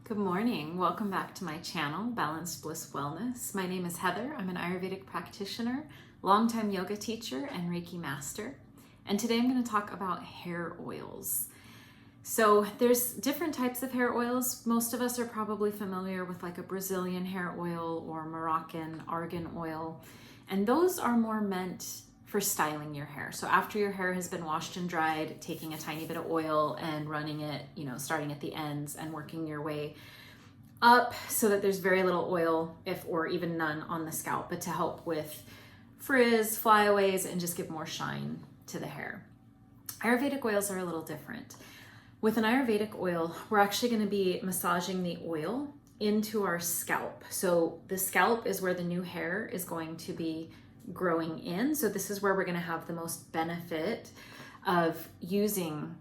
Good morning. Welcome back to my channel, Balanced Bliss Wellness. My name is Heather. I'm an Ayurvedic practitioner, longtime yoga teacher, and Reiki master. And today I'm going to talk about hair oils. So there's different types of hair oils. Most of us are probably familiar with like a Brazilian hair oil or Moroccan argan oil. And those are more meant for styling your hair. So after your hair has been washed and dried, taking a tiny bit of oil and running it, starting at the ends and working your way up so that there's very little oil, or even none on the scalp, but to help with frizz, flyaways, and just give more shine to the hair. Ayurvedic oils are a little different. With an Ayurvedic oil, we're actually going to be massaging the oil into our scalp. So the scalp is where the new hair is going to be growing in. So this is where we're going to have the most benefit of using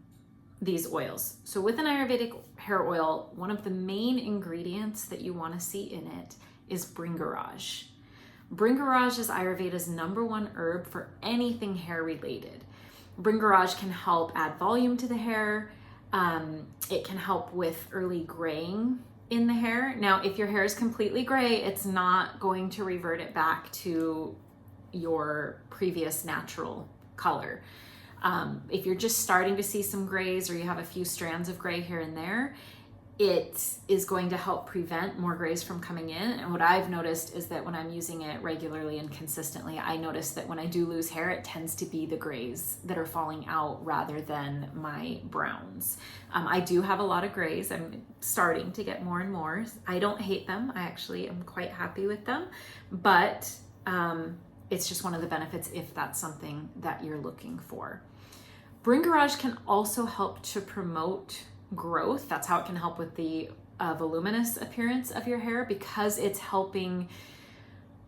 these oils. So with an Ayurvedic hair oil, one of the main ingredients that you want to see in it is Bringaraj. Bringaraj is Ayurveda's #1 herb for anything hair related. Bringaraj can help add volume to the hair. It can help with early graying in the hair. Now, if your hair is completely gray, it's not going to revert it back to your previous natural color. If you're just starting to see some grays or you have a few strands of gray here and there, it is going to help prevent more grays from coming in. And what I've noticed is that when I'm using it regularly and consistently, I notice that when I do lose hair, it tends to be the grays that are falling out rather than my browns. I do have a lot of grays. I'm starting to get more and more. I don't hate them. I actually am quite happy with them, but it's just one of the benefits if that's something that you're looking for. Bringaraj can also help to promote growth. That's how it can help with the voluminous appearance of your hair, because it's helping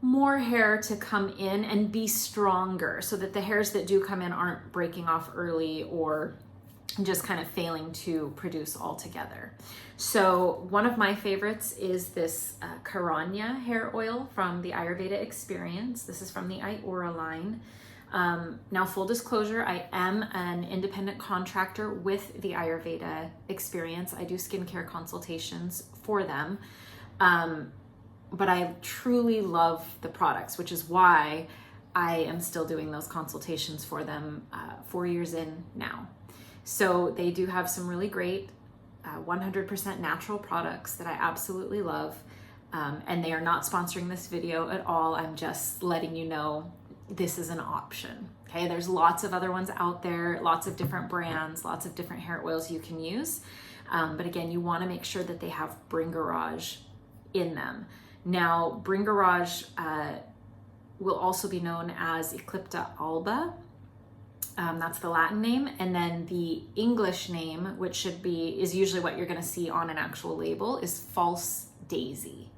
more hair to come in and be stronger so that the hairs that do come in aren't breaking off early or just kind of failing to produce altogether. So one of my favorites is this Karanya hair oil from the Ayurveda Experience. This is from the Ayura line. Now, full disclosure, I am an independent contractor with the Ayurveda Experience. I do skincare consultations for them, but I truly love the products, which is why I am still doing those consultations for them 4 years in now. So they do have some really great 100% natural products that I absolutely love. And they are not sponsoring this video at all. I'm just letting you know this is an option. Okay, there's lots of other ones out there, lots of different brands, lots of different hair oils you can use. But again, you want to make sure that they have Bringaraj in them. Now, Bringaraj will also be known as Eclipta alba. That's the Latin name. And then the English name, which is usually what you're going to see on an actual label, is False Daisy.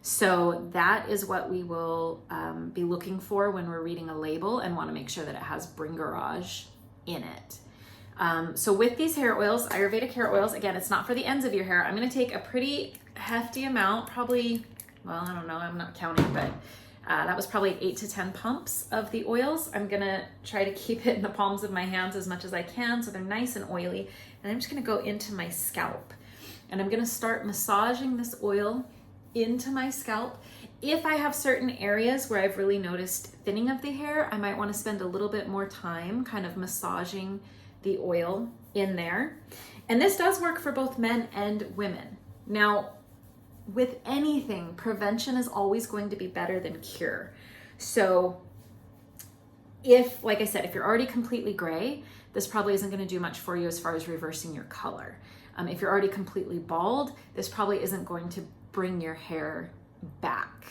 So that is what we will be looking for when we're reading a label and want to make sure that it has Bringaraj in it. So with these hair oils, Ayurvedic hair oils, again, it's not for the ends of your hair. I'm going to take a pretty hefty amount, probably, well, I don't know, I'm not counting, but that was probably 8 to 10 pumps of the oils. I'm gonna try to keep it in the palms of my hands as much as I can so they're nice and oily. And I'm just gonna go into my scalp. And I'm gonna start massaging this oil into my scalp. If I have certain areas where I've really noticed thinning of the hair, I might wanna spend a little bit more time kind of massaging the oil in there. And this does work for both men and women. Now, with anything, prevention is always going to be better than cure. So if, like I said, if you're already completely gray, this probably isn't going to do much for you as far as reversing your color. If you're already completely bald, this probably isn't going to bring your hair back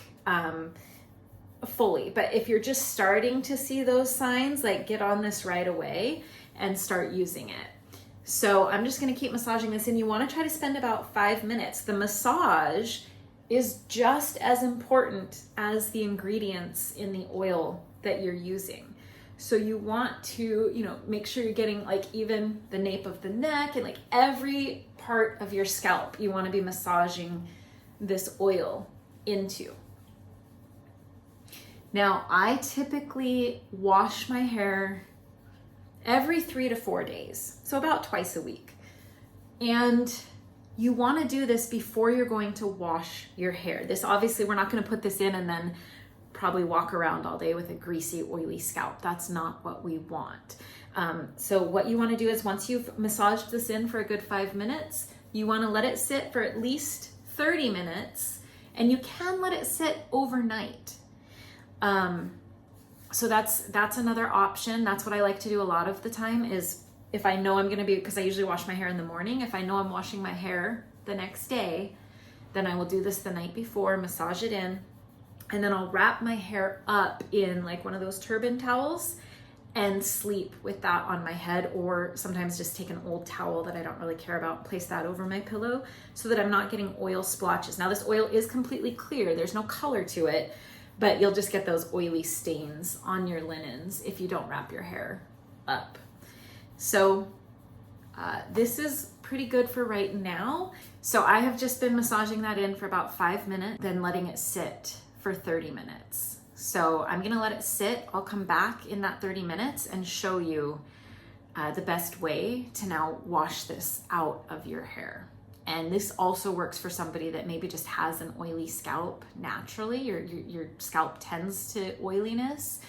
fully. But if you're just starting to see those signs, like get on this right away and start using it. So I'm just going to keep massaging this, and you want to try to spend about 5 minutes. The massage is just as important as the ingredients in the oil that you're using. So you want to, make sure you're getting like even the nape of the neck and like every part of your scalp you want to be massaging this oil into. Now, I typically wash my hair every 3 to 4 days, so about twice a week. And you want to do this before you're going to wash your hair. This obviously, we're not going to put this in and then probably walk around all day with a greasy, oily scalp. That's not what we want. So what you want to do is once you've massaged this in for a good 5 minutes, you want to let it sit for at least 30 minutes, and you can let it sit overnight. So that's another option. That's what I like to do a lot of the time is if I know I'm going to be, because I usually wash my hair in the morning, if I know I'm washing my hair the next day, then I will do this the night before, massage it in, and then I'll wrap my hair up in like one of those turban towels and sleep with that on my head, or sometimes just take an old towel that I don't really care about, place that over my pillow so that I'm not getting oil splotches. Now this oil is completely clear, there's no color to it, but you'll just get those oily stains on your linens if you don't wrap your hair up. So this is pretty good for right now. So I have just been massaging that in for about 5 minutes, then letting it sit for 30 minutes. So I'm gonna let it sit. I'll come back in that 30 minutes and show you the best way to now wash this out of your hair. And this also works for somebody that maybe just has an oily scalp naturally. Your scalp tends to oiliness.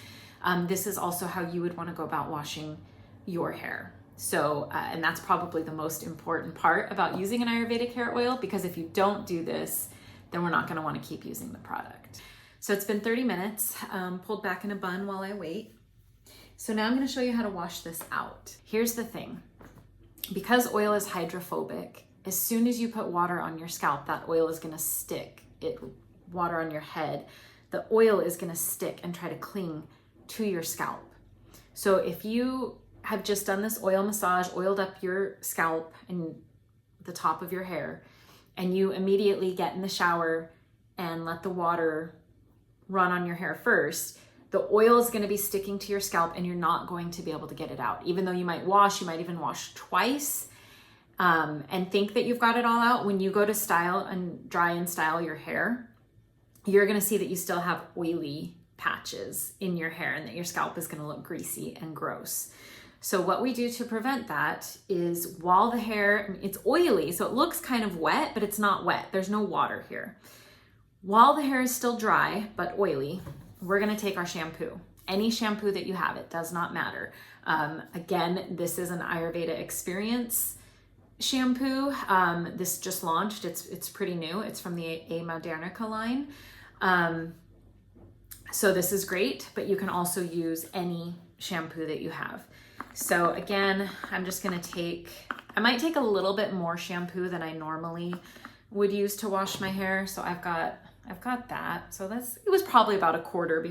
This is also how you would want to go about washing your hair. So, and that's probably the most important part about using an Ayurvedic hair oil, because if you don't do this, then we're not going to want to keep using the product. So it's been 30 minutes, pulled back in a bun while I wait. So now I'm going to show you how to wash this out. Here's the thing. Because oil is hydrophobic, as soon as you put water on your scalp, that oil is going to stick. Water on your head, the oil is going to stick and try to cling to your scalp. So if you have just done this oil massage, oiled up your scalp and the top of your hair, and you immediately get in the shower and let the water run on your hair first, the oil is going to be sticking to your scalp and you're not going to be able to get it out. Even though you might even wash twice and think that you've got it all out. When you go to style and dry and style your hair, you're going to see that you still have oily patches in your hair and that your scalp is going to look greasy and gross. So what we do to prevent that is while the hair, it's oily, so it looks kind of wet, but it's not wet. There's no water here. While the hair is still dry, but oily, we're gonna take our shampoo. Any shampoo that you have, it does not matter. Again, this is an Ayurveda Experience shampoo. This just launched, it's pretty new. It's from the A Modernica line. So this is great, but you can also use any shampoo that you have. So again, I'm just gonna I might take a little bit more shampoo than I normally would use to wash my hair. So I've got that. So it was probably about a quarter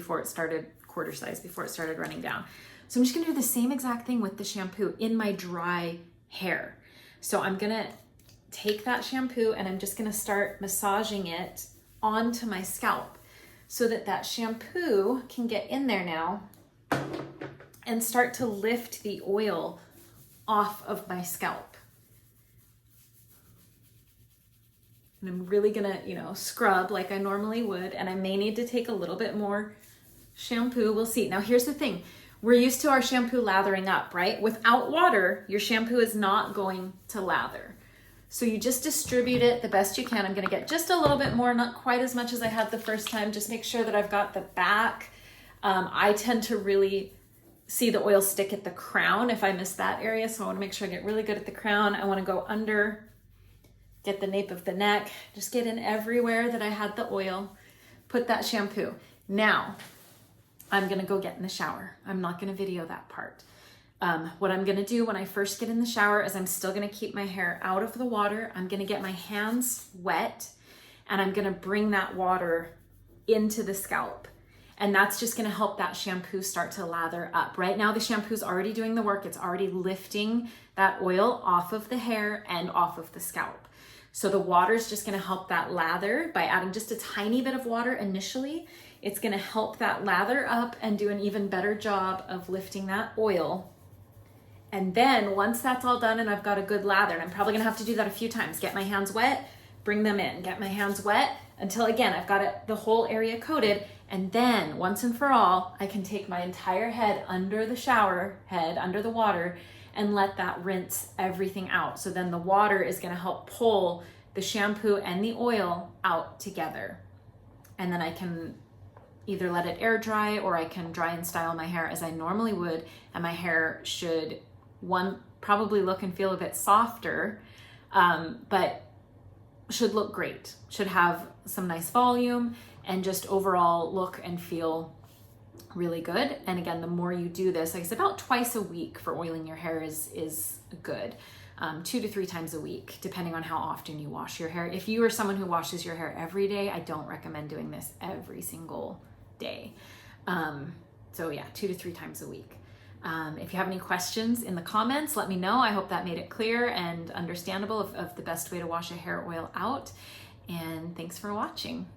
size before it started running down. So I'm just gonna do the same exact thing with the shampoo in my dry hair. So I'm gonna take that shampoo and I'm just gonna start massaging it onto my scalp so that shampoo can get in there now and start to lift the oil off of my scalp. And I'm really gonna, scrub like I normally would, and I may need to take a little bit more shampoo. We'll see. Now here's the thing. We're used to our shampoo lathering up, right? Without water, your shampoo is not going to lather. So you just distribute it the best you can. I'm gonna get just a little bit more, not quite as much as I had the first time. Just make sure that I've got the back. I tend to really see the oil stick at the crown if I miss that area. So I wanna make sure I get really good at the crown. I wanna go under, get the nape of the neck, just get in everywhere that I had the oil, put that shampoo. Now, I'm gonna go get in the shower. I'm not gonna video that part. What I'm gonna do when I first get in the shower is I'm still gonna keep my hair out of the water. I'm gonna get my hands wet and I'm gonna bring that water into the scalp. And that's just gonna help that shampoo start to lather up. Right now, the shampoo's already doing the work. It's already lifting that oil off of the hair and off of the scalp. So the water is just gonna help that lather by adding just a tiny bit of water initially. It's gonna help that lather up and do an even better job of lifting that oil. And then once that's all done and I've got a good lather, and I'm probably gonna have to do that a few times, get my hands wet, bring them in, get my hands wet until again, I've got the whole area coated. And then once and for all, I can take my entire head under the shower head, under the water, and let that rinse everything out. So then the water is going to help pull the shampoo and the oil out together. And then I can either let it air dry, or I can dry and style my hair as I normally would, and my hair should, one, probably look and feel a bit softer, but should look great, should have some nice volume, and just overall look and feel really good. And again, the more you do this, like it's about twice a week for oiling your hair is good. 2 to 3 times a week, depending on how often you wash your hair. If you are someone who washes your hair every day, I don't recommend doing this every single day. So yeah, 2 to 3 times a week. If you have any questions in the comments, let me know. I hope that made it clear and understandable of the best way to wash a hair oil out. And thanks for watching.